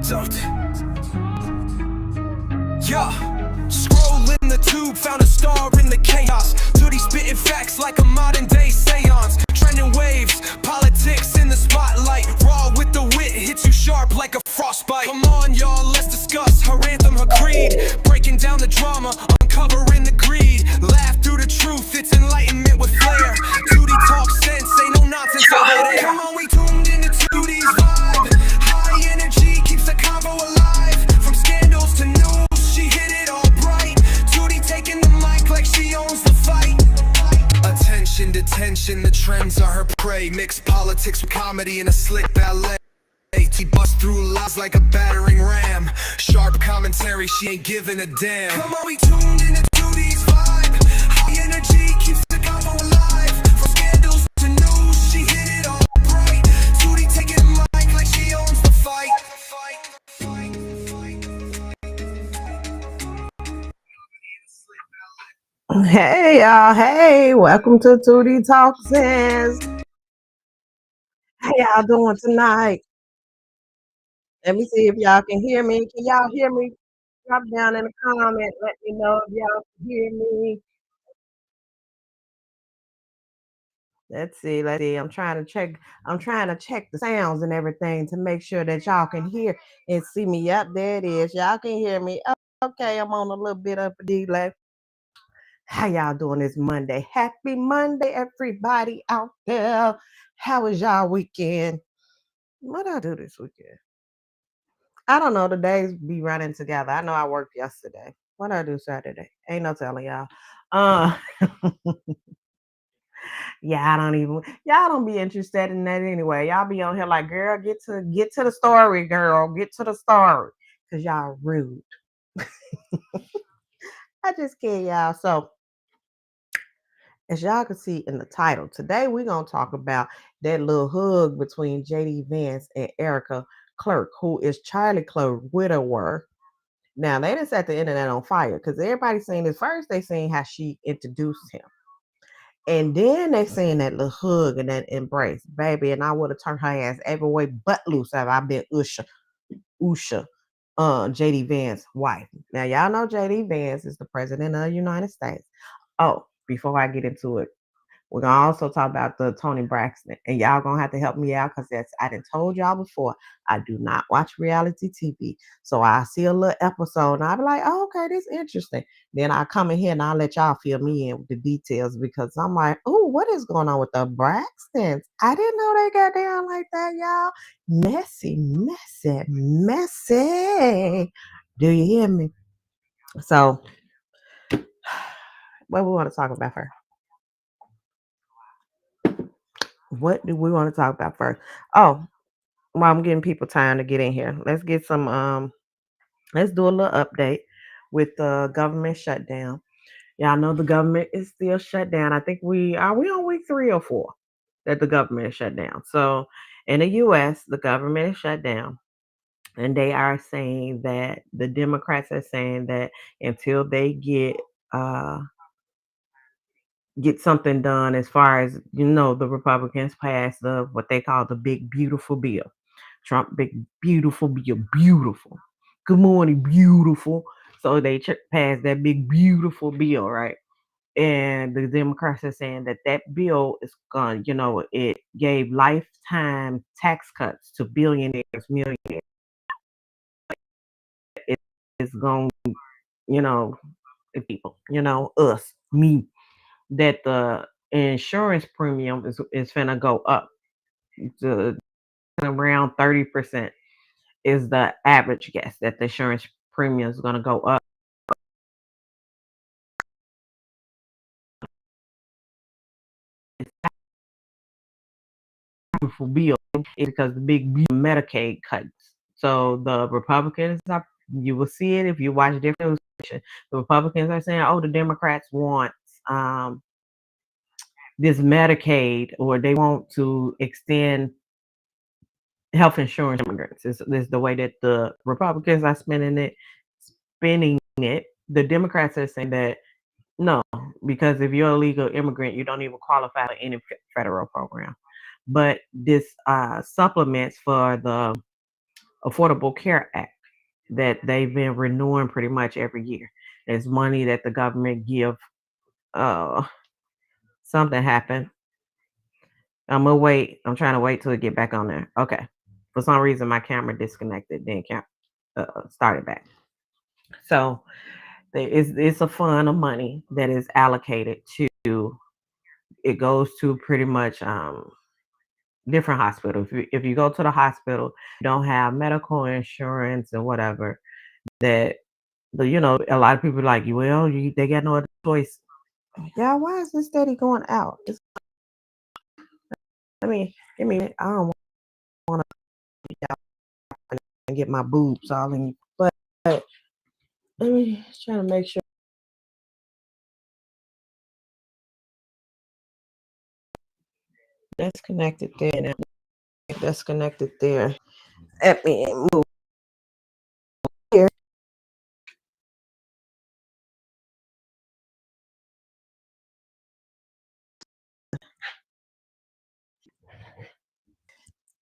Don't. Yeah. Scroll in the tube, found a star in the chaos. Duty spitting facts like a modern day seance. Trending waves, politics in the spotlight. Raw with the wit, hits you sharp like a frostbite. Come on y'all, let's discuss her anthem, her creed. Breaking down the drama, uncovering the greed. Laugh through the truth, it's enlightenment with flair. Duty talk sense, ain't no nonsense over there. Come on, we tuned into Duty's vibe. High energy keeps the convo alive. From scandals to news, she hit it all bright. Duty taking the mic like she owns the fight. Attention, detention, the trends are her prey. Mixed politics with comedy in a slick ballet. She busts through lies like a battering ram. Sharp commentary, she ain't giving a damn. Come on, we tuned into Duty's vibe. High energy keeps the convo alive. From scandals to news, she hit it all bright. Duty taking the mic like she owns the fight. Hey y'all, hey, welcome to 2D Talks. How y'all doing tonight? Let me see if y'all can hear me. Can y'all hear me? Drop down in the comment. Let me know if y'all can hear me. Let's see. I'm trying to check the sounds and everything to make sure that y'all can hear and see me. Yep, there it is. Y'all can hear me. Okay, I'm on a little bit of a delay. How y'all doing this Monday? Happy Monday, everybody out there. How was y'all weekend? What did I do this weekend? I don't know. The days be running together. I know I worked yesterday. What did I do Saturday? Ain't no telling y'all. Yeah, y'all don't be interested in that anyway. Y'all be on here like, girl, get to the story, girl. Get to the story. Cause y'all rude. I just can't, y'all. So as y'all can see in the title, today we're going to talk about that little hug between JD Vance and Erica Kirk, who is Charlie Kirk's widower. Now, they didn't set the internet on fire because everybody seen this. First, they seen how she introduced him. And then they seen that little hug and that embrace. Baby, and I would have turned her ass every way but loose if I been Usha, JD Vance's wife. Now, y'all know JD Vance is the president of the United States. Oh, before I get into it, we're going to also talk about the Toni Braxton. And y'all going to have to help me out because I done told y'all before, I do not watch reality TV. So I see a little episode and I'll be like, oh, okay, this is interesting. Then I come in here and I'll let y'all fill me in with the details because I'm like, oh, what is going on with the Braxtons? I didn't know they got down like that, y'all. Messy. Do you hear me? So what we want to talk about first? What do we want to talk about first? Oh, well, I'm giving people time to get in here. Let's get some let's do a little update with the government shutdown. Y'all know the government is still shut down. I think we on week 3 or 4 that the government is shut down. So in the US, the government is shut down. And they are saying that the Democrats are saying that until they get something done as far as, the Republicans passed what they call the big beautiful bill. Trump, big beautiful bill, beautiful. Good morning, beautiful. So they passed that big beautiful bill, right? And the Democrats are saying that bill is gone. It gave lifetime tax cuts to billionaires, millionaires. It is going, people, us, me, that the insurance premium is finna go up to around 30% is the average guess that the insurance premium is going to go up. Beautiful bill is because the big Medicaid cuts. So the Republicans you will see it if you watch different news stations. The Republicans are saying, oh, the Democrats want this Medicaid, or they want to extend health insurance immigrants. This is the way that the Republicans are spending it. The Democrats are saying that no, because if you're a legal immigrant, you don't even qualify for any federal program. But this supplements for the Affordable Care Act that they've been renewing pretty much every year. It's money that the government give. Uh, Something happened. I'm gonna wait. I'm trying to wait till it get back on there. Okay. For some reason, my camera disconnected. Then started back. So it's a fund of money that is allocated to. It goes to pretty much different hospitals. If you go to the hospital, you don't have medical insurance and whatever. That a lot of people are like, well, they got no other choice. Yeah, why is this steady going out? Give me. I don't want to get my boobs all in, but let me try to make sure that's connected there. And that's connected there. Let me move here.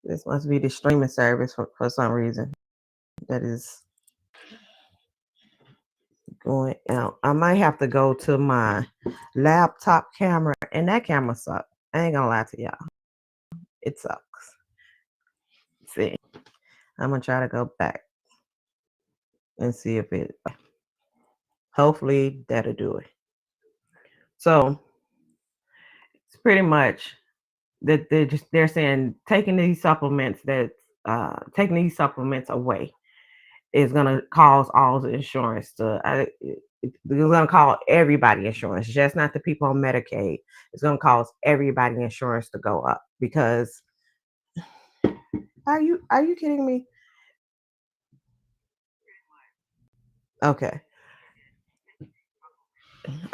This must be the streaming service for some reason. That is going out. I might have to go to my laptop camera, and that camera sucks. I ain't gonna lie to y'all. It sucks. Let's see, I'm gonna try to go back and see if it. Hopefully that'll do it. So it's pretty much that they're saying taking these supplements away is gonna cause all the insurance to. It's gonna call everybody insurance, just not the people on Medicaid. It's gonna cause everybody insurance to go up because are you kidding me? Okay,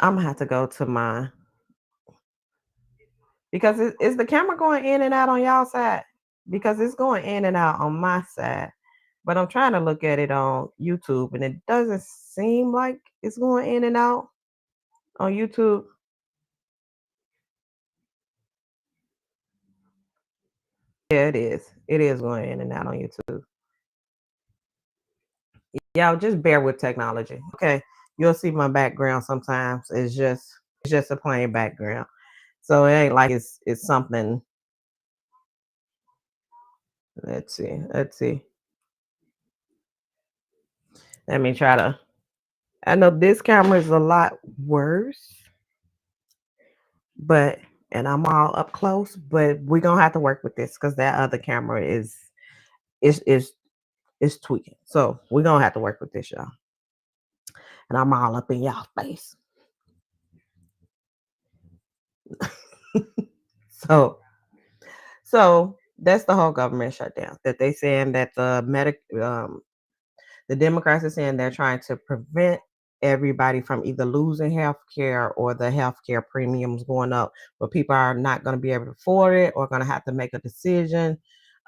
I'm gonna have to go to my because is the camera going in and out on y'all side? Because it's going in and out on my side, but I'm trying to look at it on YouTube and it doesn't seem like it's going in and out on YouTube. Yeah, it is. It is going in and out on YouTube. Y'all just bear with technology. Okay. You'll see my background sometimes. It's just a plain background. So it ain't like it's something. Let's see. Let's see. Let me try to. I know this camera is a lot worse, but and I'm all up close, but we're gonna have to work with this because that other camera is is tweaking. So we're gonna have to work with this, y'all. And I'm all up in y'all face. so so that's the whole government shutdown. That they saying that the Democrats are saying they're trying to prevent everybody from either losing health care or the health care premiums going up, where people are not going to be able to afford it or going to have to make a decision.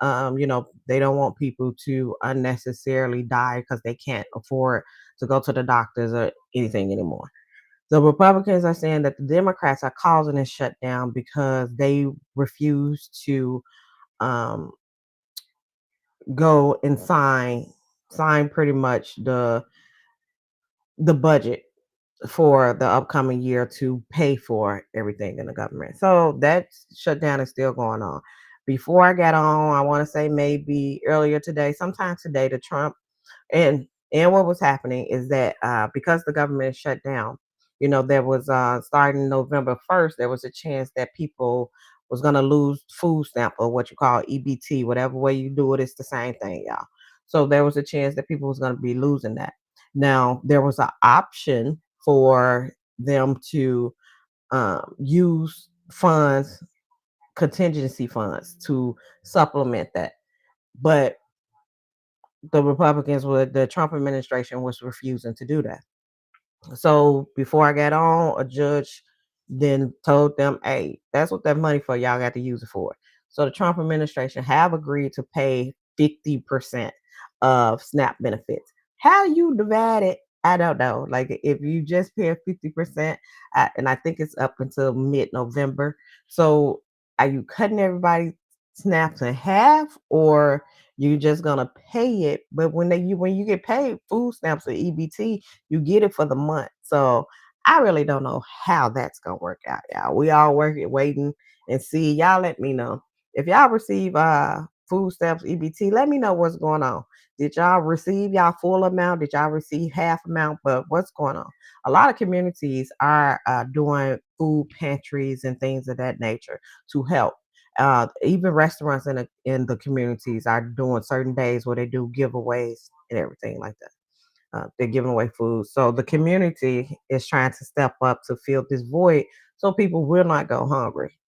They don't want people to unnecessarily die because they can't afford to go to the doctors or anything anymore. The Republicans are saying that the Democrats are causing a shutdown because they refuse to um, go and sign pretty much the budget for the upcoming year to pay for everything in the government. So that shutdown is still going on. Before I got on, I want to say maybe earlier today, sometime today, the Trump and what was happening is that because the government is shut down, there was starting November 1st, there was a chance that people was going to lose food stamp or what you call EBT, whatever way you do it, it's the same thing, y'all. So there was a chance that people was going to be losing that. Now there was an option for them to use funds, contingency funds, to supplement that, but the Trump administration was refusing to do that. So before I got on, a judge then told them, hey, that's what that money for. Y'all got to use it for. So the Trump administration have agreed to pay 50% of SNAP benefits. How you divide it, I don't know. Like if you just pay 50%, and I think it's up until mid-November. So are you cutting everybody's SNAPs in half, or You're just gonna pay it, but when you get paid food stamps or EBT, you get it for the month. So I really don't know how that's gonna work out, y'all. We all working, waiting and see. Y'all let me know if y'all receive food stamps, EBT. Let me know what's going on. Did y'all receive y'all full amount? Did y'all receive half amount? But what's going on? A lot of communities are doing food pantries and things of that nature to help. Even restaurants in the communities are doing certain days where they do giveaways and everything like that. They're giving away food, so the community is trying to step up to fill this void, so people will not go hungry.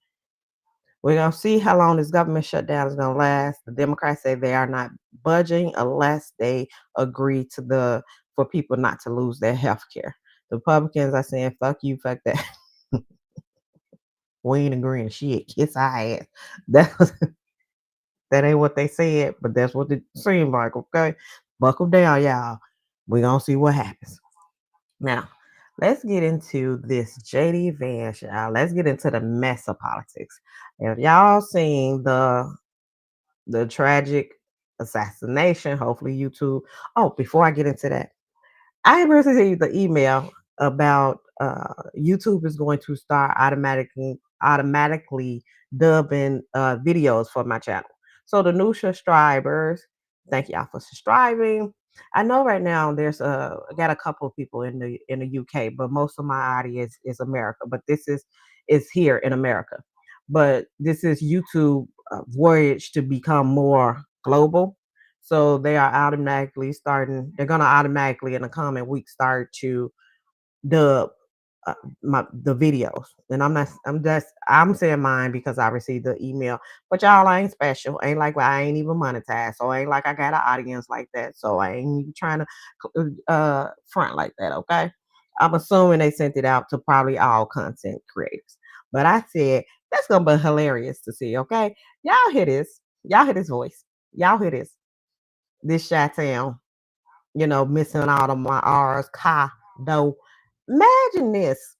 We're gonna see how long this government shutdown is gonna last. The Democrats say they are not budging unless they agree to the for people not to lose their health care. The Republicans are saying, fuck you, fuck that. We ain't agreeing shit. Kiss our ass. That, that ain't what they said, but that's what it seemed like, okay? Buckle down, y'all. We're gonna see what happens. Now, let's get into this JD Vance, y'all. Let's get into the mess of politics. If y'all seen the tragic assassination, hopefully YouTube. Oh, before I get into that, I received the email about YouTube is going to start automatically dubbing videos for my channel. So the new subscribers, thank y'all for subscribing. I know right now there's I got a couple of people in the UK, but most of my audience is America. But this is here in America. But this is YouTube voyage to become more global, so they are automatically starting. They're gonna automatically in the coming week start to dub uh, the videos. And I'm not. I'm saying mine because I received the email. But y'all ain't special. Ain't like I ain't even monetized. So ain't like I got an audience like that. So I ain't even trying to front like that. Okay. I'm assuming they sent it out to probably all content creators. But I said that's gonna be hilarious to see. Okay. Y'all hear this. Y'all hear this voice. Y'all hear this. This Chi Town, missing all of my R's, car, dough. Imagine this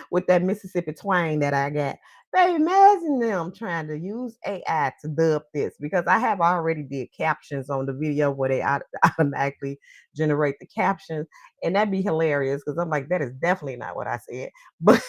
with that Mississippi twang that I got. Baby, imagine them trying to use AI to dub this because I have already did captions on the video where they automatically generate the captions. And that'd be hilarious because I'm like, that is definitely not what I said. But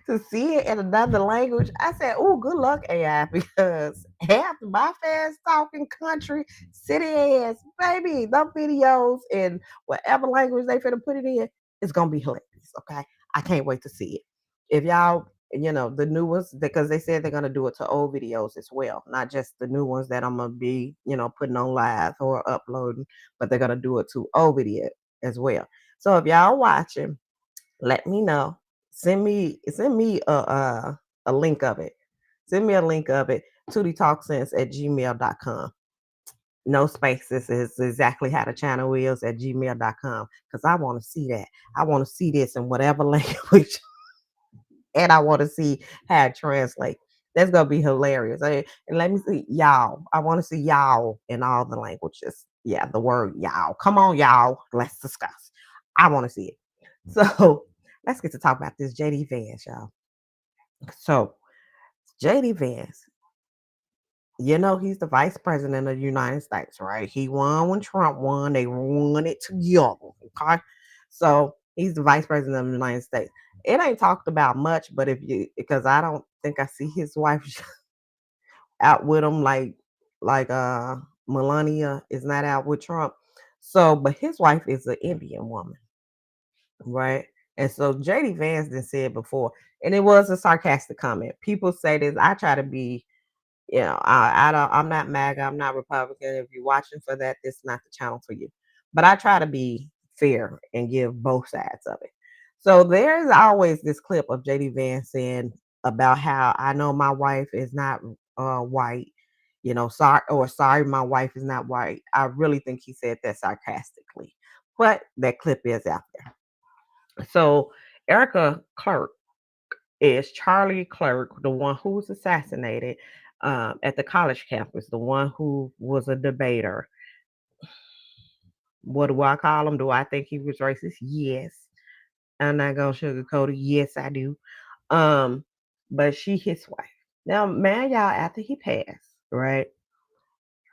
to see it in another language, I said, "Oh, good luck, AI," because half my fast talking country city ass baby, the videos in whatever language they finna put it in, it's gonna be hilarious. Okay, I can't wait to see it. If y'all, the new ones, because they said they're gonna do it to old videos as well, not just the new ones that I'm gonna be, putting on live or uploading, but they're gonna do it to old video as well. So if y'all watching, let me know. Send me a link of it. Send me a link of it. Tootie@gmail.com. No spaces is exactly how the channel is at gmail.com. Because I want to see that. I want to see this in whatever language. And I want to see how it translates. That's gonna be hilarious. And let me see y'all. I want to see y'all in all the languages. Yeah, the word y'all. Come on, y'all. Let's discuss. I want to see it. So let's get to talk about this JD Vance, y'all. So JD Vance, he's the vice president of the United States, right? He won when Trump won. They won it together. Okay. So he's the vice president of the United States. It ain't talked about much, but because I don't think I see his wife out with him like Melania is not out with Trump. So, but his wife is an Indian woman, right? And so JD Vance did say it before, and it was a sarcastic comment. People say this. I try to be, I don't. I'm not MAGA. I'm not Republican. If you're watching for that, this is not the channel for you. But I try to be fair and give both sides of it. So there's always this clip of JD Vance saying about how I know my wife is not white. Sorry, my wife is not white. I really think he said that sarcastically, but that clip is out there. So Erica Kirk is Charlie Clerk, the one who was assassinated at the college campus, the one who was a debater. What do I call him? Do I think he was racist? Yes. I'm not gonna sugarcoat it. Yes, I do. Um, but she his wife. Now, man, y'all, after he passed, right?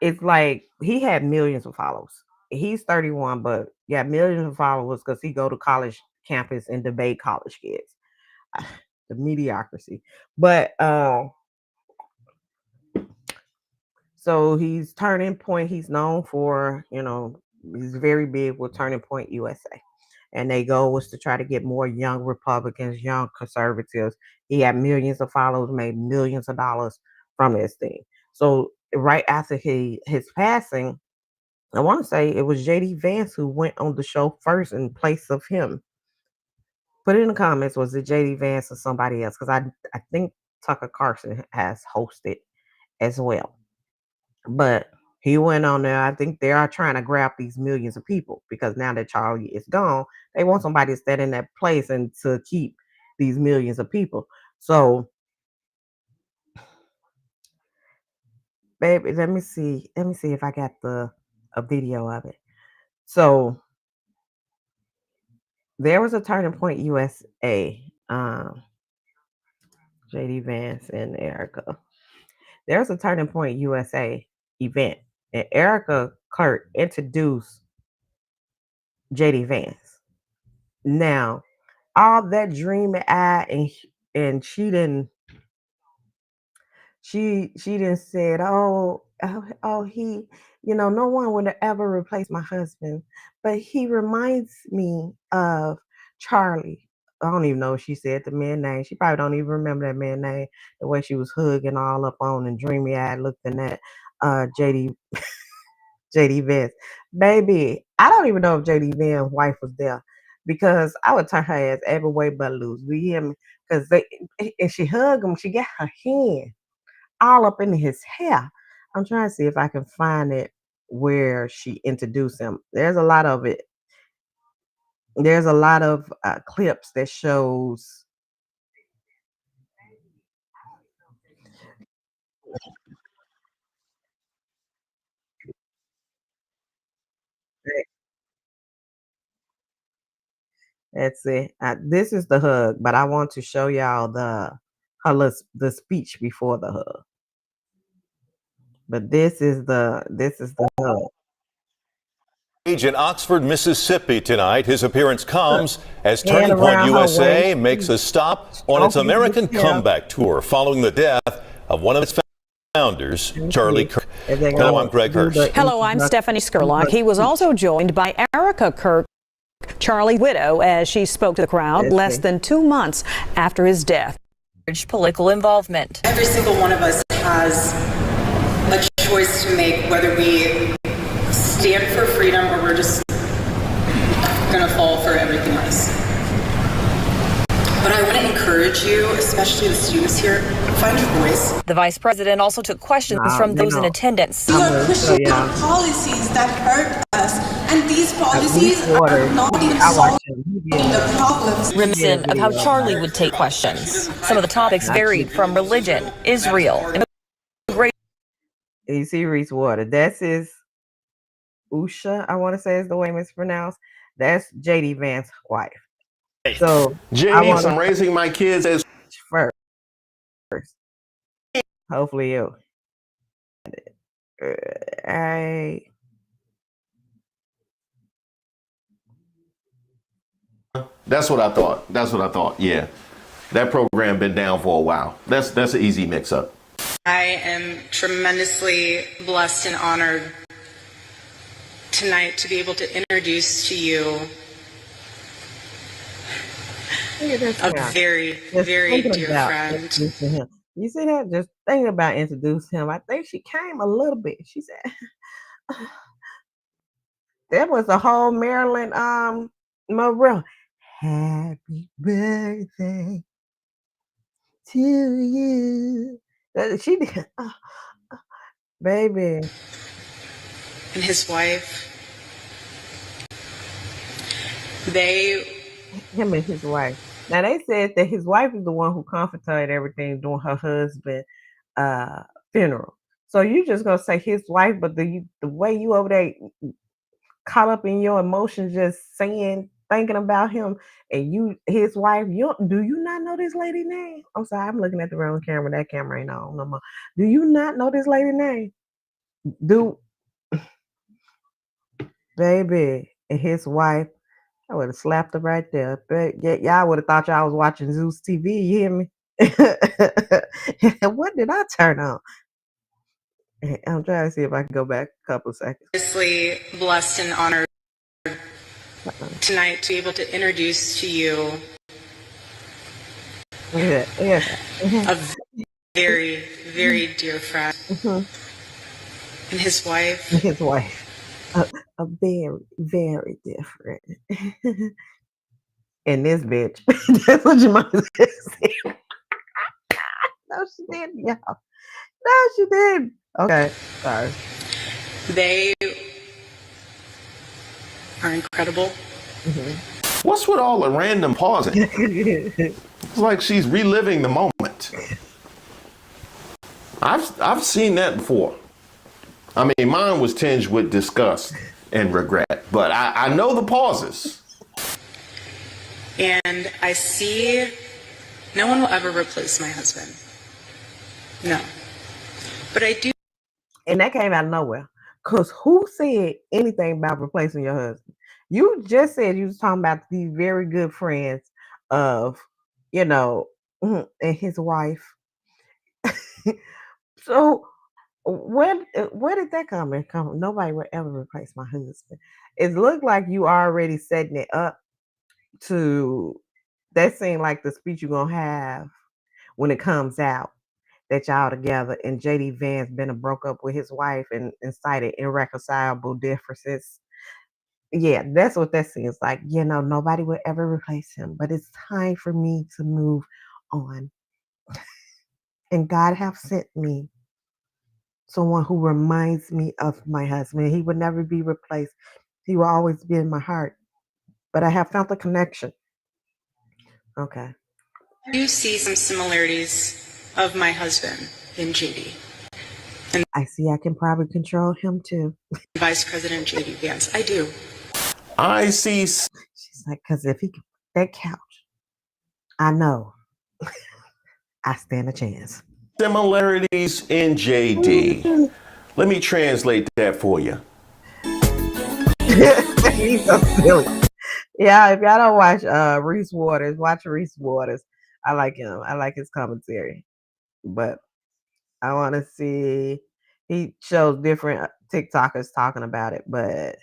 It's like he had millions of followers. He's 31, but yeah, millions of followers because he go to college campus and debate college kids. The mediocrity. But so he's Turning Point. He's known for, he's very big with Turning Point USA. And their goal was to try to get more young Republicans, young conservatives. He had millions of followers, made millions of dollars from this thing. So right after his passing, I want to say it was JD Vance who went on the show first in place of him. Put it in the comments, was it JD Vance or somebody else? Because I think Tucker Carlson has hosted as well. But he went on there. I think they are trying to grab these millions of people because now that Charlie is gone, they want somebody to stand in that place and to keep these millions of people. So, baby, let me see. Let me see if I got a video of it. So there was a Turning Point USA, JD Vance and Erica. There's a Turning Point USA event, and Erica Kirk introduced JD Vance. Now, all that dreamy eye, and she didn't said, oh, he, no one would ever replace my husband, but he reminds me of Charlie. I don't even know if she said the man name. She probably don't even remember that man name. The way she was hugging all up on and dreamy eyed, looking at JD Vance. Baby, I don't even know if JD Vance's wife was there because I would turn her ass every way but loose. Do you hear me? Because and she hugged him, she got her hand all up in his hair. I'm trying to see if I can find it where she introduced him. There's a lot of it. There's a lot of clips that shows. Let's see. This is the hug, but I want to show y'all the speech before the hug. But this is the hug. In Oxford, Mississippi tonight. His appearance comes as Hand Turning Point around her USA waist. makes a stop on its Don't American forget to comeback tour following the death of one of its founders, Charlie Kirk. Hello, I'm Greg Hirsch. Hello, I'm Stephanie Skurlock. He was also joined by Erica Kirk, Charlie's widow, as she spoke to the crowd less than 2 months after his death. Political involvement. Every single one of us has a choice to make, whether we stand for freedom or we're just gonna fall for everything else. But I want to encourage you, especially the students here, find your voice. The vice president also took questions from those in attendance. We are pushing policies that hurt us, and these policies are not even solving the problems. Reminiscent of how Charlie would take questions. Some of the topics varied from religion, Israel, and You see Reese Water. That's his Usha, I want to say is the way it's pronounced. That's JD Vance's wife. So James, I'm raising my kids as first. Hopefully you. That's what I thought. Yeah. That program been down for a while. That's an easy mix up. I am tremendously blessed and honored tonight to be able to introduce to you a very, very dear friend. You see that? Just thinking about introducing him. I think she came a little bit. She said there was a whole Marilyn Monroe. Happy birthday to you. She did, baby. And his wife. Him and his wife. Now they said that his wife is the one who comforted her and everything during her husband's funeral. So you just gonna say his wife, but the way you over there caught up in your emotions, just saying thinking about him, and his wife, do you not know this lady name? I'm sorry, I'm looking at the wrong camera. That camera ain't on no more. Do you not know this lady name? Baby, and his wife, I would have slapped her right there. But y'all would have thought y'all was watching Zeus TV. You hear me? What did I turn on? I'm trying to see if I can go back a couple seconds. Obviously blessed and honored tonight to be able to introduce to you Yeah. a very, very dear friend and his wife. His wife. A very, very different. And this bitch. That's what your mother said. No, she didn't, y'all. No, she didn't. Okay, sorry. They are incredible. What's with all the random pausing? It's like she's reliving the moment. I've seen that before. I mean, mine was tinged with disgust and regret, but I know the pauses. And I see no one will ever replace my husband. No. But I do. And that came out of nowhere. Because who said anything about replacing your husband? You just said you was talking about these very good friends of, and his wife. So where did that come from? Nobody would ever replace my husband. It looked like you already setting it up to, that seemed like the speech you're going to have when it comes out that y'all together, and JD Vance been broke up with his wife and cited irreconcilable differences. Yeah, that's what that seems like. Nobody will ever replace him, but it's time for me to move on. And God have sent me someone who reminds me of my husband. He would never be replaced. He will always be in my heart. But I have felt a connection. Okay. You see some similarities of my husband in JD. And I see I can probably control him too. Vice President JD Vance. I do. I see. She's like, because if he can that couch, I know I stand a chance. Similarities in JD. Let me translate that for you. He's so silly. Yeah, if y'all don't watch Reese Waters, watch Reese Waters. I like him. I like his commentary. But I want to see, he shows different TikTokers talking about it, but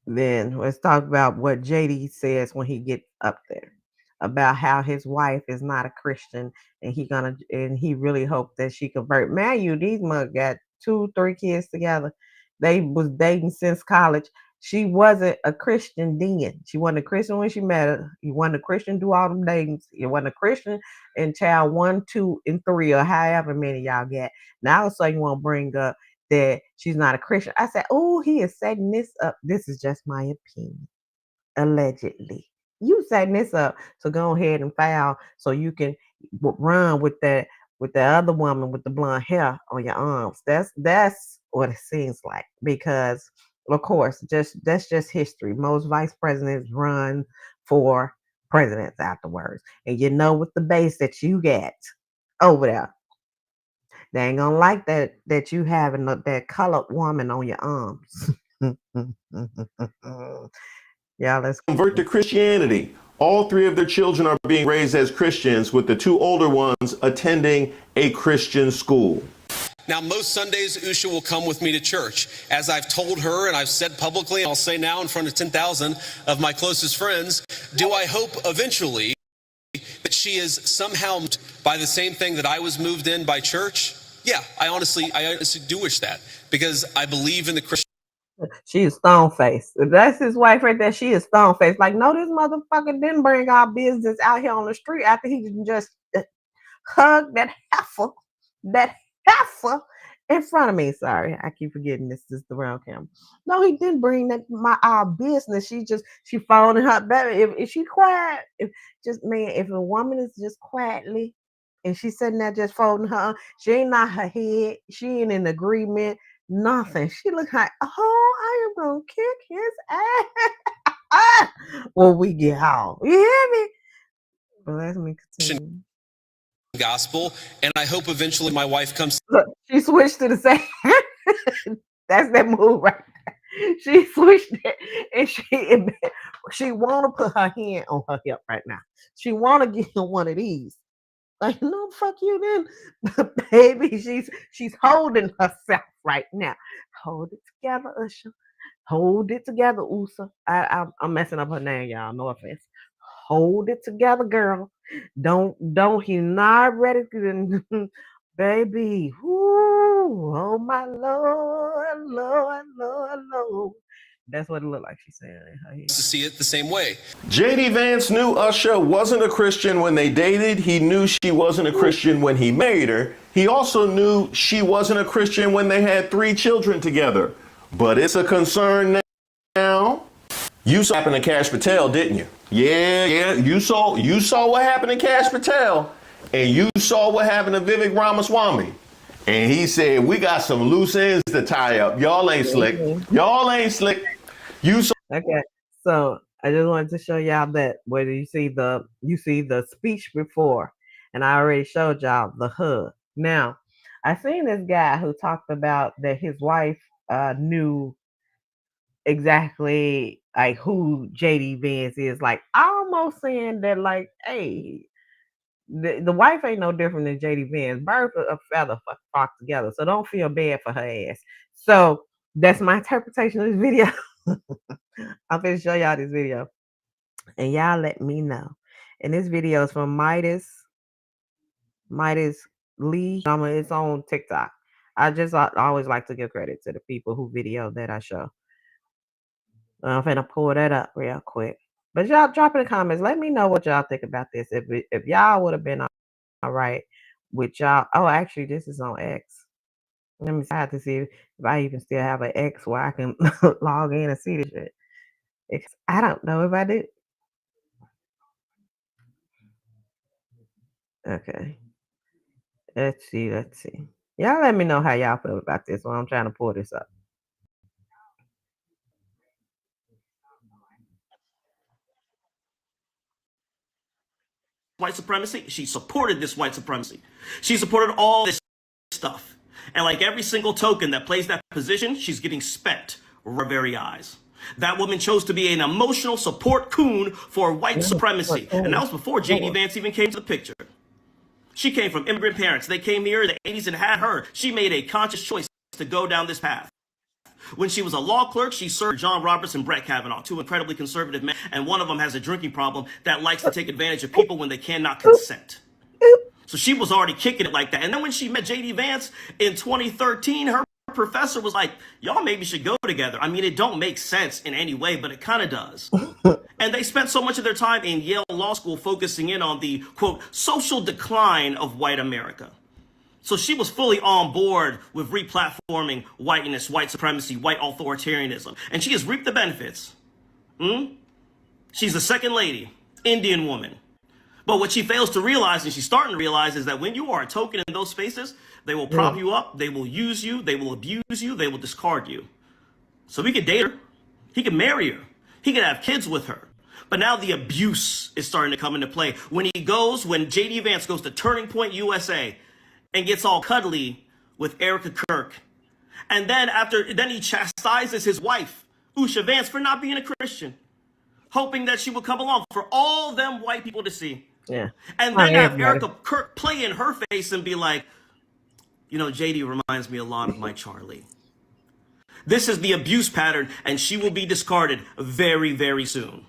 then let's talk about what JD says when he gets up there about how his wife is not a Christian and he really hoped that she convert. Man, these mugs got 2-3 kids together. They was dating since college. She wasn't a Christian then. She wasn't a Christian when she met her. You wasn't a Christian do all them datings. You wasn't a Christian in child 1, 2, and 3, or however many y'all get. Now so you want to bring up that she's not a Christian. I said, oh, he is setting this up. This is just my opinion. Allegedly. You setting this up to go ahead and file so you can run with the other woman with the blonde hair on your arms. That's what it seems like, because of course, that's just history. Most vice presidents run for presidents afterwards. And with the base that you get over there, they ain't gonna like that you having that colored woman on your arms. Yeah, let's convert to Christianity. All 3 of their children are being raised as Christians, with the 2 older ones attending a Christian school. Now, most Sundays, Usha will come with me to church. As I've told her and I've said publicly, and I'll say now in front of 10,000 of my closest friends, do I hope eventually that she is somehow moved by the same thing that I was moved in by church? Yeah, I honestly do wish that, because I believe in the Christian. She is stone faced. If that's his wife right there, she is stone faced. Like, no, this motherfucker didn't bring our business out here on the street after he just hugged that heifer in front of me. Sorry, I keep forgetting this is the round camera. No, he didn't bring our business. She folded her baby. If she quiet, if a woman is just quietly and she's sitting there just folding her, she ain't not her head. She ain't in agreement. Nothing. She looked like, oh, I am gonna kick his ass when we get home. You hear me? But let me continue. Gospel, and I hope eventually my wife comes. Look, she switched to the same. That's that move right there. She switched it, and she want to put her hand on her hip right now. She want to get him one of these. Like, no, fuck you then. But baby, she's holding herself right now. Hold it together, Usher. Hold it together, Usa. I'm messing up her name, y'all. No offense. Hold it together, girl. Don't. He's not ready to, baby. Whoo, oh my Lord, Lord, Lord, Lord. That's what it looked like she's saying in her head. To see it the same way. JD Vance knew Usher wasn't a Christian when they dated. He knew she wasn't a Christian when he married her. He also knew she wasn't a Christian when they had 3 children together. But it's a concern now. You saw what happened to Cash Patel, didn't you? Yeah. You saw what happened to Cash Patel, and you saw what happened to Vivek Ramaswamy. And he said, we got some loose ends to tie up. Y'all ain't slick. Y'all ain't slick. You saw. Okay, so I just wanted to show y'all that whether you see the speech before, and I already showed y'all the hug. Now, I seen this guy who talked about that his wife knew exactly like who JD Vance is, like almost saying that like, hey, the wife ain't no different than JD Vance. Birds of a feather flock together, so don't feel bad for her ass. So that's my interpretation of this video. I'm gonna show y'all this video, and y'all let me know. And this video is from Midas Lee. It's on TikTok. I always like to give credit to the people who video that I show. I'm finna pull that up real quick. But y'all drop in the comments. Let me know what y'all think about this. If y'all would have been all right with y'all. Oh, actually, this is on X. Let me see. I have to see if I even still have an X where I can log in and see this shit. I don't know if I did. Okay. Let's see. Y'all let me know how y'all feel about this while I'm trying to pull this up. White supremacy. She supported this white supremacy. She supported all this stuff. And like every single token that plays that position, she's getting spent before our very eyes. That woman chose to be an emotional support coon for white supremacy. And that was before JD Vance even came to the picture. She came from immigrant parents. They came here in the 80s and had her. She made a conscious choice to go down this path. When she was a law clerk, she served John Roberts and Brett Kavanaugh, 2 incredibly conservative men, and one of them has a drinking problem that likes to take advantage of people when they cannot consent. So she was already kicking it like that. And then when she met JD Vance in 2013, her professor was like, y'all maybe should go together. I mean, it don't make sense in any way, but it kind of does. And they spent so much of their time in Yale Law School focusing in on the, quote, social decline of white America. So she was fully on board with replatforming whiteness, white supremacy, white authoritarianism. And she has reaped the benefits. She's the second lady, Indian woman. But what she fails to realize, and she's starting to realize, is that when you are a token in those spaces, they will prop you up, they will use you, they will abuse you, they will discard you. So he could date her, he could marry her, he could have kids with her. But now the abuse is starting to come into play. When JD Vance goes to Turning Point USA and gets all cuddly with Erica Kirk. And then he chastises his wife, Usha Vance, for not being a Christian, hoping that she would come along for all them white people to see. Yeah. And then have Erica Kirk play in her face and be like, you know, JD reminds me a lot of my Charlie. This is the abuse pattern, and she will be discarded very, very soon.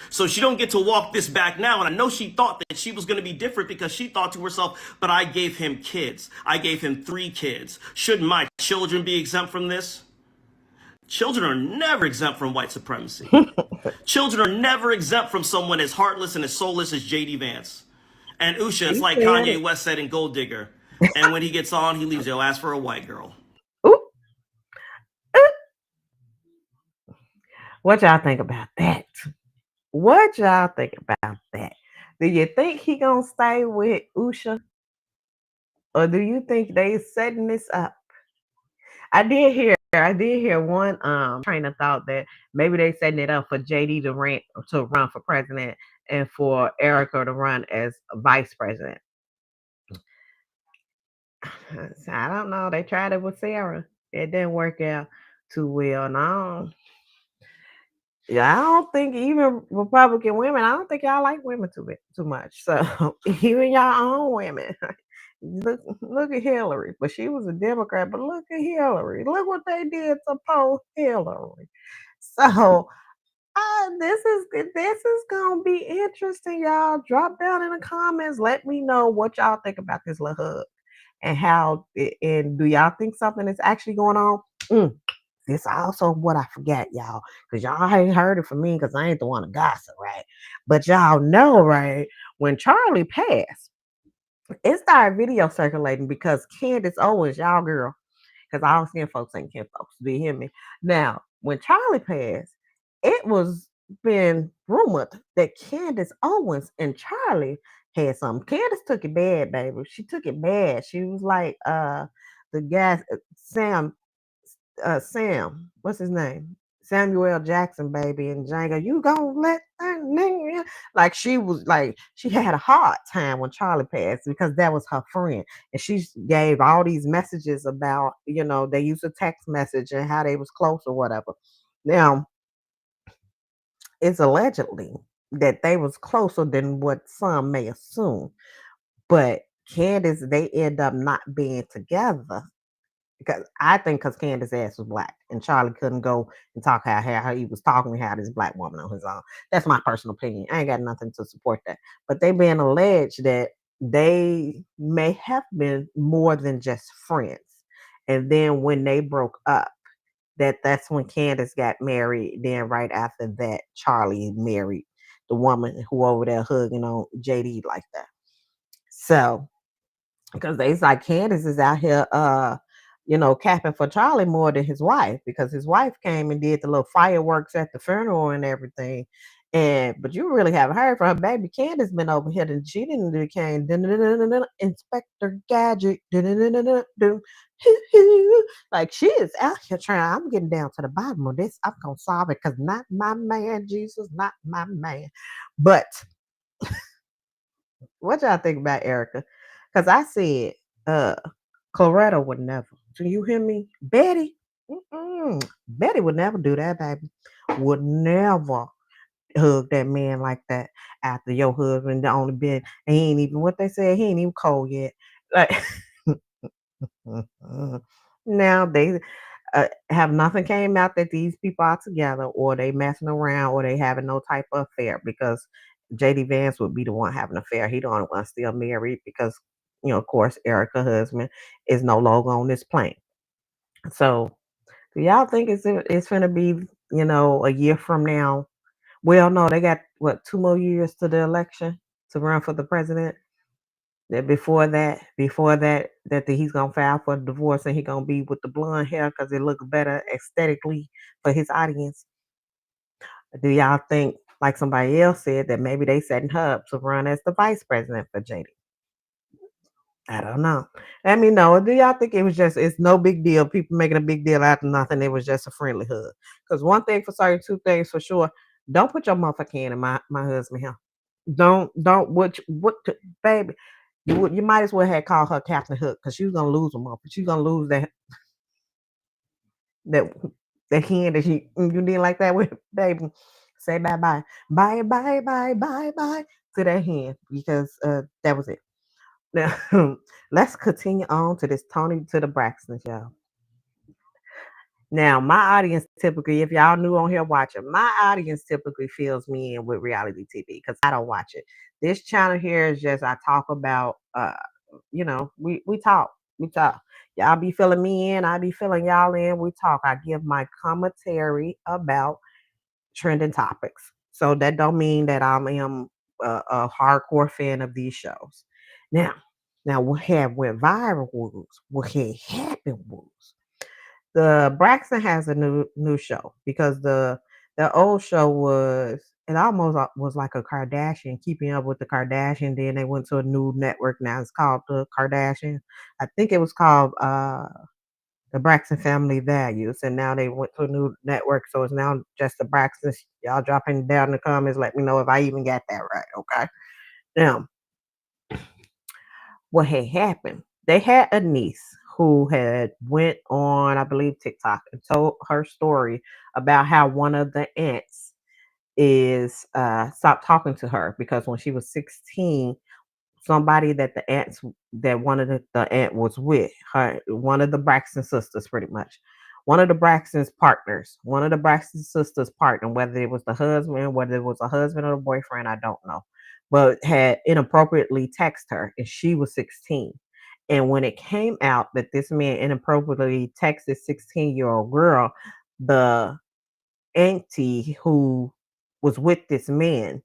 So she don't get to walk this back now. And I know she thought that she was going to be different because she thought to herself, but I gave him kids. I gave him 3 kids. Shouldn't my children be exempt from this? Children are never exempt from white supremacy. Children are never exempt from someone as heartless and as soulless as JD Vance. And Usha, it's like Kanye West said in Gold Digger. And when he gets on, he leaves your ass for a white girl. What y'all think about that? What y'all think about that? Do you think he gonna stay with Usha? Or do you think they setting this up? I did hear one train of thought that maybe they setting it up for JD to run for president and for Erica to run as vice president. I don't know. They tried it with Sarah. It didn't work out too well. No. Yeah, I don't think even Republican women, I don't think y'all like women too much. So even y'all own women. Look at Hillary. But she was a Democrat, but look at Hillary. Look what they did to poor Hillary. So this is gonna be interesting, y'all. Drop down in the comments. Let me know what y'all think about this little hug and and do y'all think something is actually going on? This also what I forget, y'all, because y'all ain't heard it from me because I ain't the one to gossip, right? But y'all know, right? When Charlie passed, it started video circulating because Candace Owens, y'all girl, because all skin folks ain't kin folks. Do you hear me? Now, when Charlie passed, it was been rumored that Candace Owens and Charlie had something. Candace took it bad, baby. She took it bad. She was like the guy Sam, what's his name? Samuel Jackson, baby, and Django. You gonna let that nigga? Like she was like she had a hard time when Charlie passed because that was her friend, and she gave all these messages about they used a text message and how they was close or whatever. Now it's allegedly that they was closer than what some may assume, but Candace they end up not being together because Candace ass was black and Charlie couldn't go and talk how he was talking to this black woman on his own. That's my personal opinion. I ain't got nothing to support that. But they being alleged that they may have been more than just friends. And then when they broke up, that's when Candace got married. Then right after that, Charlie married the woman who over there hugging on JD like that. So because they like Candace is out here capping for Charlie more than his wife because his wife came and did the little fireworks at the funeral and everything. But you really haven't heard from her, baby. Candace been over here and she didn't became Inspector Gadget. Like she is out here trying. I'm getting down to the bottom of this. I'm gonna solve it because not my man, Jesus, not my man. But what y'all think about Erica? Because I said, Coretta would never. Do you hear me? Betty? Betty would never do that, baby. Would never hug that man like that after your husband only been, he ain't even, what they said, he ain't even cold yet. Like, now they have nothing came out that these people are together or they messing around or they having no type of affair because JD Vance would be the one having an affair. He the only one still married because, of course, Erica's husband is no longer on this plane. So do y'all think it's gonna be, a year from now? Well, no, they got what 2 more years to the election to run for the president. That he's gonna file for divorce and he gonna be with the blonde hair because it looks better aesthetically for his audience. Do y'all think, like somebody else said, that maybe they setting her up to run as the vice president for JD? I don't know. Let me know. Do y'all think it's no big deal? People making a big deal out of nothing. It was just a friendly hug. Because one thing for certain, two things for sure. Don't put your motherfucking hand in my husband here. Don't baby. You might as well have called her Captain Hook because she was gonna lose them all. But she's gonna lose that hand that you didn't like that with, baby. Say bye bye to that hand because that was it. Now, let's continue on to the Braxtons, y'all. Now, my audience typically, if y'all new on here watching, my audience typically fills me in with reality TV because I don't watch it. This channel here is just I talk about, we talk. We talk. Y'all be filling me in. I be filling y'all in. We talk. I give my commentary about trending topics. So that don't mean that I am a hardcore fan of these shows. Now what have went viral what had happened was the Braxton has a new show because the old show was it almost was like a Kardashian, keeping up with the Kardashian. Then they went to a new network now. It's called the Kardashian. I think it was called the Braxton family values, and now they went to a new network, so it's now just the Braxtons. Y'all dropping down in the comments, let me know if I even got that right, okay? Now, what had happened, they had a niece who had went on, I believe, TikTok and told her story about how one of the aunts is stopped talking to her because when she was 16, somebody that one of the aunt was with her, one of the Braxton sisters, pretty much. One of the Braxton's partners, one of the Braxton sisters' partner, whether it was the husband, whether it was a husband or a boyfriend, I don't know, but had inappropriately texted her, and she was 16. And when it came out that this man inappropriately texted 16-year-old girl, the auntie who was with this man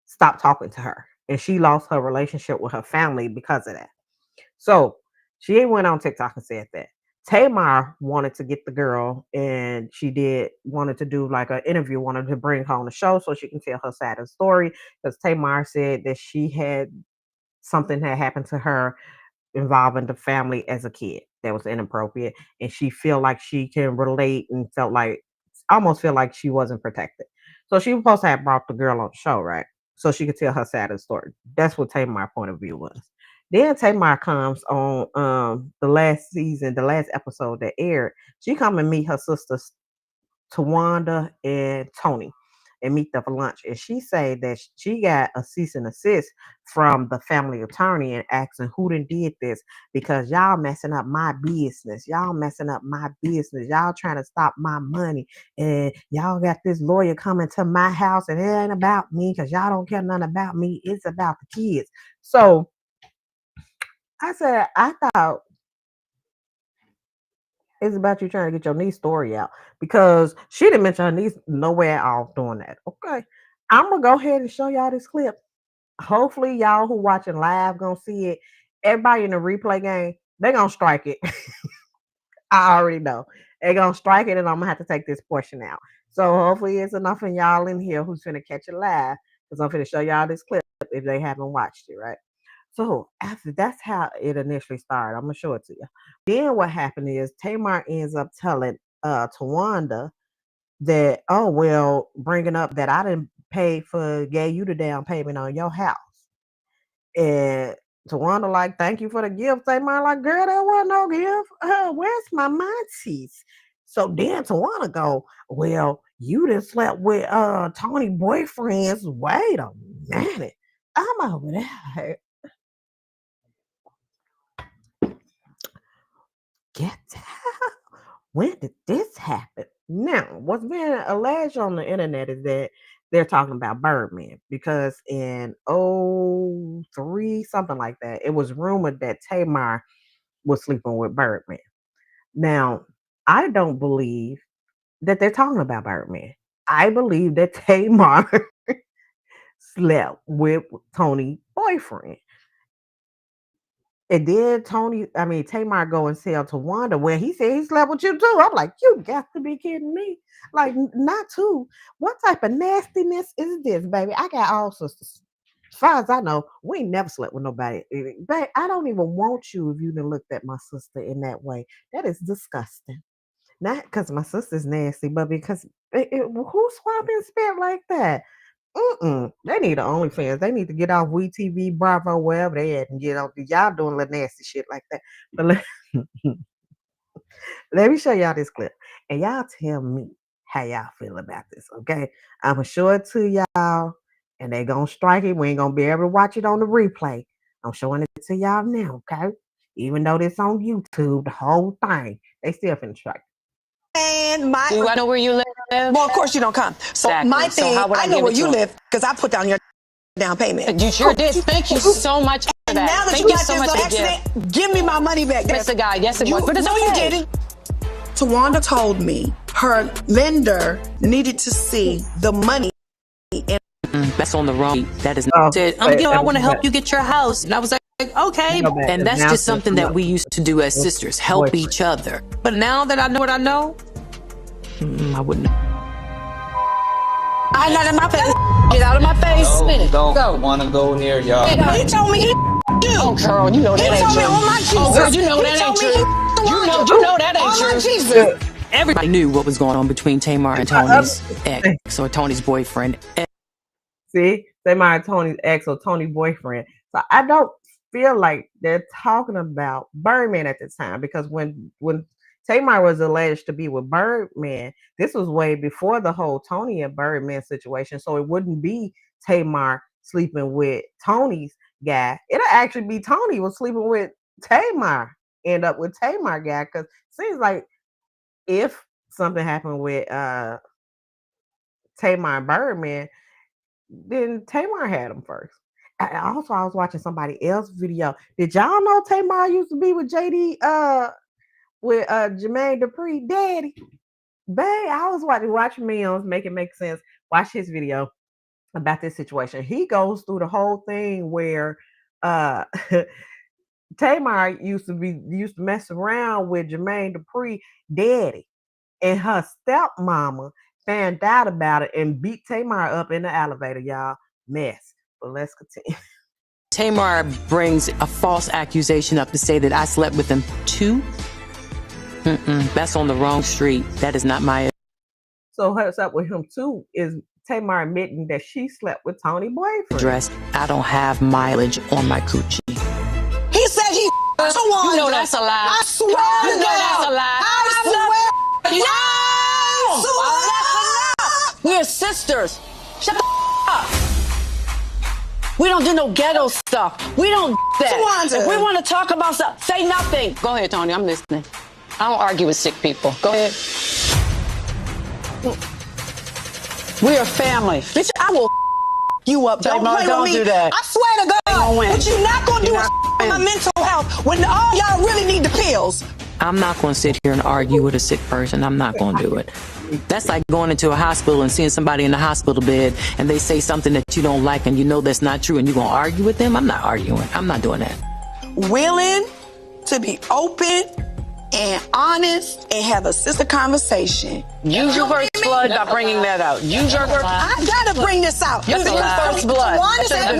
stopped talking to her, and she lost her relationship with her family because of that. So she went on TikTok and said that Tamar wanted to get the girl, and she wanted to do like an interview, wanted to bring her on the show so she can tell her side of the story, because Tamar said that she had something that happened to her involving the family as a kid that was inappropriate, and she feel like she can relate and almost feel like she wasn't protected. So she was supposed to have brought the girl on the show, right? So she could tell her side of the story. That's what Tamar's point of view was. Then Tamar comes on the last season, the last episode that aired. She come and meet her sisters, Tawanda and Toni, and meet them for lunch. And she say that she got a cease and desist from the family attorney and asking who done did this, because y'all messing up my business. Y'all messing up my business. Y'all trying to stop my money. And y'all got this lawyer coming to my house, and it ain't about me because y'all don't care nothing about me. It's about the kids. So I said, I thought it's about you trying to get your niece story out, because she didn't mention her niece nowhere at all doing that. Okay. I'm going to go ahead and show y'all this clip. Hopefully y'all who watching live going to see it. Everybody in the replay game, they're going to strike it. I already know. They're going to strike it, and I'm going to have to take this portion out. So hopefully it's enough of y'all in here who's going to catch it live, because I'm going to show y'all this clip if they haven't watched it, right? So that's how it initially started. I'm gonna show it to you. Then what happened is Tamar ends up telling Tawanda that, oh well, bringing up that I didn't gave you the down payment on your house. And Tawanda like, thank you for the gift. Tamar like, girl, that wasn't no gift. Where's my monties? So then Tawanda go, well, you done slept with Tony boyfriends. Wait a minute. I'm over there. Get out. When did this happen? Now, what's being alleged on the internet is that they're talking about Birdman, because in 2003, something like that, it was rumored that Tamar was sleeping with Birdman. Now, I don't believe that they're talking about Birdman. I believe that Tamar slept with Tony's boyfriend. And then Tamar go and tell Tawanda, where he said he slept with you too. I'm like, you got to be kidding me. Like, not too. What type of nastiness is this, baby? I got all sisters. As far as I know, we ain't never slept with nobody. But I don't even want you if you done looked at my sister in that way. That is disgusting. Not because my sister's nasty, but because who's swapping spit like that? They need the OnlyFans. They need to get off WeTV, Bravo, wherever they at, and get off. Y'all doing little nasty shit like that. But let me show y'all this clip, and y'all tell me how y'all feel about this, okay? I'm gonna show it to y'all, and they gonna strike it. We ain't gonna be able to watch it on the replay. I'm showing it to y'all now, okay? Even though this on YouTube, the whole thing, they still finna strike. And do I know where you live? Well, of course you don't come. So exactly. My thing, so I know where you live because I put down your down payment. You sure did. Thank you so much for that. Now that Thank you got so this much accident, give me my money back. Mr. Guy, yes it was, but it's no, okay. you didn't. Tawanda told me her lender needed to see the money. That's on the wrong. That is not it. I want to help you get your house, and I was like, okay, and that's just something that we used to do as sisters, help each other. But now that I know what I know, I wouldn't. I'm not in my face. Get out of my face. Don't want to go near y'all. He told me he do. Oh, girl, you know that ain't true. He told me on my Jesus. Oh, girl, you know that ain't true. You know that ain't true. Jesus. Everybody knew what was going on between Tamar and Tony's ex or Tony's boyfriend. See, Tamar and Tony's ex or Tony's boyfriend. So I don't feel like they're talking about Birdman at the time, because when Tamar was alleged to be with Birdman, this was way before the whole Toni and Birdman situation. So it wouldn't be Tamar sleeping with Tony's guy. It'll actually be Toni was sleeping with Tamar, end up with Tamar guy, because it seems like if something happened with Tamar and Birdman, then Tamar had him first. I was watching somebody else's video. Did y'all know Tamar used to be with JD with Jermaine Dupri daddy? Babe, I was watching Mills, make it make sense. Watch his video about this situation. He goes through the whole thing where Tamar used to mess around with Jermaine Dupri daddy, and her stepmama found out about it and beat Tamar up in the elevator, y'all. Mess. But let's continue. Tamar brings a false accusation up to say that I slept with him too. That's on the wrong street. That is not my. So what's up with him too is Tamar admitting that she slept with Tony's boyfriend. Address. I don't have mileage on my coochie. He said he You know that's a lie. I swear You to know God. that's a lie. I swear. We're sisters. Shut the up. We don't do no ghetto stuff. We don't do that. Tawanda. If we want to talk about stuff, say nothing. Go ahead, Toni. I'm listening. I don't argue with sick people. Go ahead. We are family. Bitch, I will you up. Don't play don't with me. do that. I swear to God. What you're not going to do is my mental health when all y'all really need the pills. I'm not going to sit here and argue with a sick person. I'm not going to do it. That's like going into a hospital and seeing somebody in the hospital bed and they say something that you don't like and you know that's not true and you're going to argue with them. I'm not arguing. I'm not doing that. Willing to be open and honest and have a sister conversation. Use your first blood by bringing that out. Use your first. I gotta bring this out. Use your first blood. Tawanda said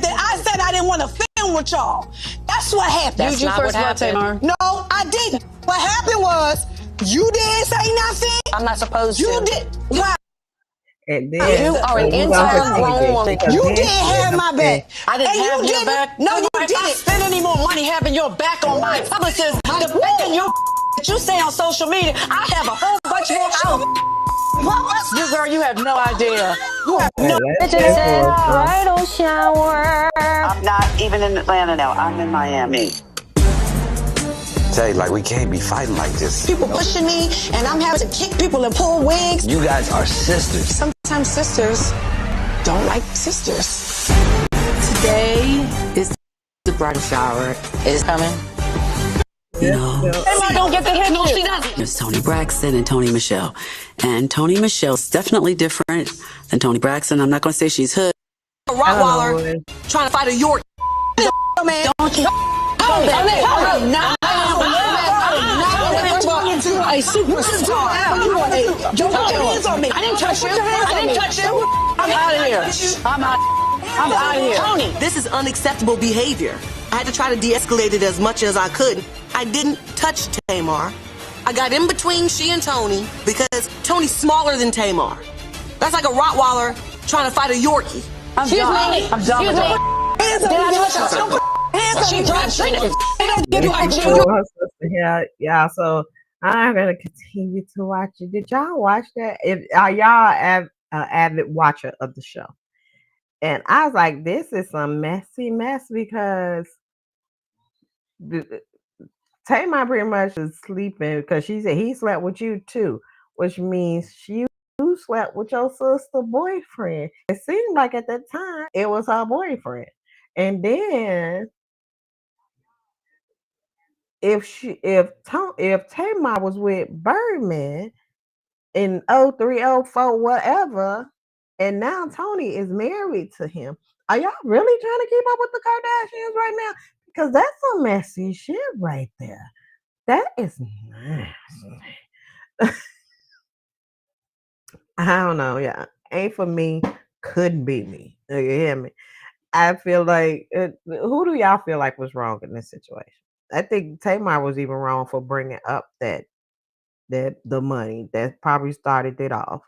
that I said I didn't want to film with y'all. That's what happened. That's not what happened. Tamar. No, I didn't. What happened was you didn't say nothing. I'm not supposed to. You did. Right. And then You are an entire grown woman. You didn't have my back. I didn't And have you your didn't. back. No, you If I didn't. spend any more money having your back on my publicist, the back of your that you say on social media, I have a whole bunch more out. You girl, you have no idea. You have no Bridal shower. I'm not even in Atlanta now. I'm in Miami. Say, like, we can't be fighting like this. People pushing me, and I'm having to kick people and pull wigs. You guys are sisters. Sometimes sisters don't like sisters. Today is the bridal shower. Is coming. You know, Don't get the hit. No, she doesn't. there's Toni Braxton and Toni Michelle. And Toni Michelle's definitely different than Toni Braxton. I'm not going to say she's hood. A Rottweiler trying to fight a York. Man. Don't you? A superstar. Don't put your hands on me. I didn't touch you. I didn't touch you. I'm out of here. I'm out of here. Toni, this is unacceptable behavior. I had to try to de-escalate it as much as I could. I didn't touch Tamar. I got in between she and Toni because Toni's smaller than Tamar. That's like a Rottweiler trying to fight a Yorkie. I'm done with it. Hands on me. Hands on me. Yeah, so I'm gonna continue to watch it. Did y'all watch that? Are y'all avid watcher of the show? And I was like, this is some messy mess because Tamar pretty much is sleeping because she said he slept with you too, which means you slept with your sister boyfriend. It seemed like at that time it was her boyfriend. And then if Tamar was with Birdman in 03, 04, whatever, and now Toni is married to him, are y'all really trying to keep up with the Kardashians right now? Because that's some messy shit right there. That is nasty. I don't know, yeah. Ain't for me, could be me. You hear me? I feel like, who do y'all feel like was wrong in this situation? I think Tamar was even wrong for bringing up that the money that probably started it off.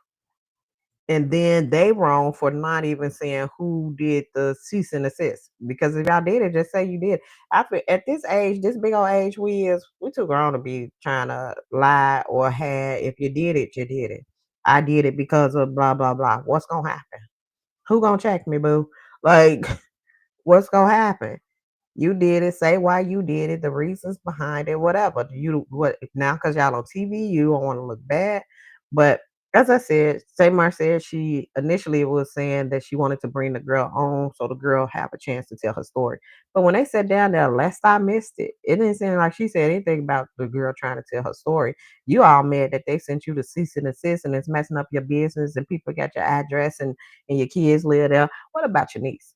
And then they wrong for not even saying who did the cease and desist. Because if y'all did it, just say you did. I feel at this age, this big old age we too grown to be trying to lie or have. If you did it, you did it. I did it because of blah blah blah. What's gonna happen? Who gonna check me, boo? Like, what's gonna happen? You did it. Say why you did it. The reasons behind it. Whatever. You what now? Because y'all on TV, you don't want to look bad. But as I said, Tamar said she initially was saying that she wanted to bring the girl on so the girl have a chance to tell her story. But when they sat down there, last I missed it, it didn't seem like she said anything about the girl trying to tell her story. You all mad that they sent you to cease and desist and it's messing up your business and people got your address and your kids live there. What about your niece?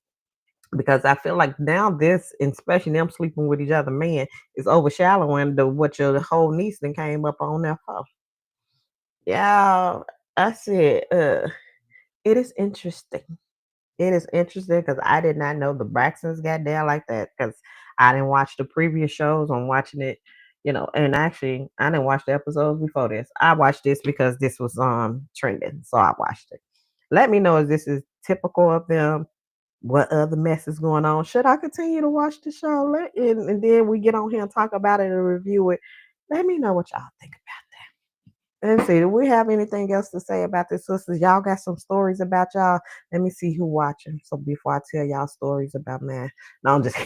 Because I feel like now this, and especially them sleeping with each other man, is overshadowing what your whole niece then came up on there for. Yeah, I said, it is interesting. It is interesting because I did not know the Braxtons got down like that because I didn't watch the previous shows. I'm watching it, and actually I didn't watch the episodes before this. I watched this because this was trending, so I watched it. Let me know if this is typical of them. What other mess is going on? Should I continue to watch the show? And then we get on here and talk about it and review it. Let me know what y'all think about that. Let's see. Do we have anything else to say about this, sisters? Y'all got some stories about y'all? Let me see who watching. So before I tell y'all stories about man, no, I'm just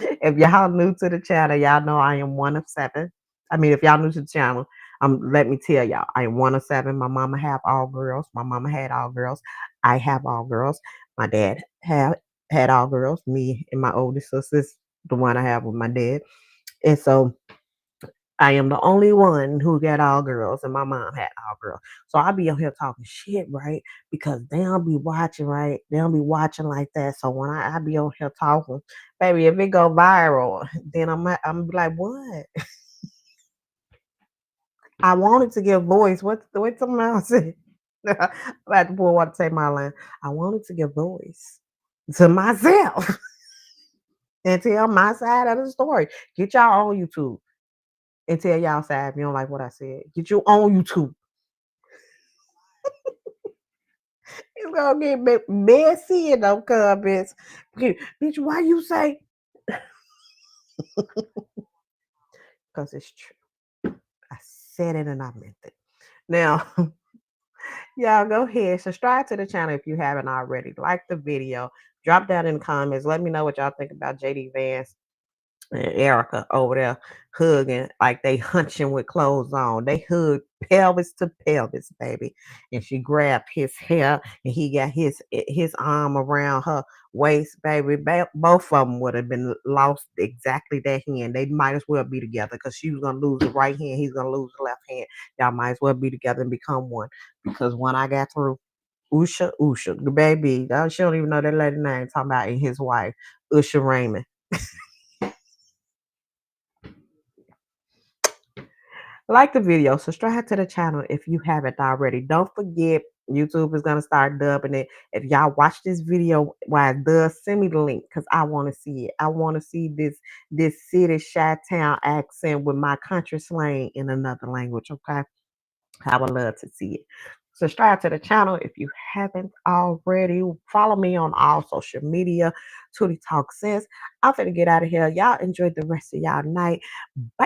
if y'all new to the channel, y'all know I am one of 7. I mean, if y'all new to the channel, let me tell y'all, I am one of 7. My mama have all girls. My mama had all girls. I have all girls. My dad had all girls. Me and my oldest sister's the one I have with my dad. And so I am the only one who got all girls, and my mom had all girls. So I be on here talking shit, right? Because they don't be watching, right? They don't be watching like that. So when I be on here talking, baby, if it go viral, then I'm be like, what? I wanted to give voice. What somebody else said? I had to pull what to say my line. I wanted to give voice to myself and tell my side of the story. Get y'all on YouTube and tell y'all side if you don't like what I said. Get you on YouTube. It's gonna get messy in those comments. Bitch, why you say? Because it's true. I said it and I meant it. Now, y'all go ahead, subscribe to the channel if you haven't already. Like the video. Drop down in the comments. Let me know what y'all think about JD Vance and Erica over there hugging like they hunching with clothes on. They hug pelvis to pelvis, baby. And she grabbed his hair and he got his arm around her waist, baby. Both of them would have been lost exactly that hand. They might as well be together because she was going to lose the right hand. He's going to lose the left hand. Y'all might as well be together and become one. Because when I got through, Usha, the baby, she don't even know that lady name, talking about and his wife, Usha Raymond. Like the video, subscribe to the channel if you haven't already. Don't forget, YouTube is going to start dubbing it. If y'all watch this video while it does, send me the link because I want to see it. I want to see this city Chi-town accent with my country slang in another language, okay? I would love to see it. Subscribe to the channel if you haven't already. Follow me on all social media. Tootie Talk Sense. I'm finna get out of here. Y'all enjoy the rest of y'all night. Bye.